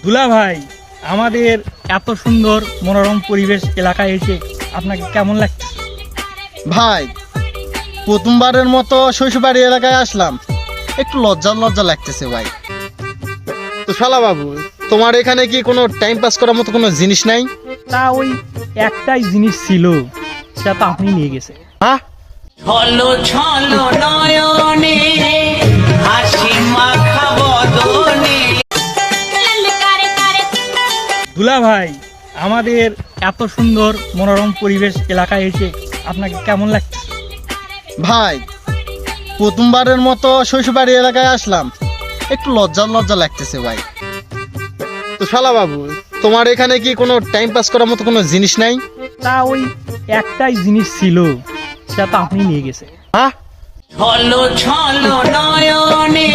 দুলা ভাই, আমাদের এত সুন্দর মনোরম পরিবেশ এলাকায় এসে আপনাকে কেমন লাগছে? ভাই, প্রথমবারের মতো শ্বশুরবাড়ি এলাকায় আসলাম, একটু লজ্জা লজ্জা লাগতেছে ভাই। তো শালা বাবু, তোমার এখানে কি কোনো টাইম পাস করার মতো কোনো জিনিস নাই? তা ওই একটাই জিনিস ছিল, সেটা তো আপনি নিয়ে গেছে। হ্যাঁ, ছলো ছলো নয়নে হাসি মাখা বদনে। দুলা ভাই, আমাদের এত সুন্দর মনোরম পরিবেশ এলাকায় এসে আপনাকে কেমন লাগছে? ভাই, প্রথমবারের মতো শ্বশুরবাড়ি এলাকায় আসলাম, একটু লজ্জা লজ্জা লাগতেছে ভাই। তো শালা বাবু, তোমার এখানে কি কোনো টাইম পাস করার মতো কোনো জিনিস নাই? তা ওই একটাই জিনিস ছিল, সেটা তো আপনি নিয়ে গেছে। হ্যাঁ, ছলো ছলো নয়নে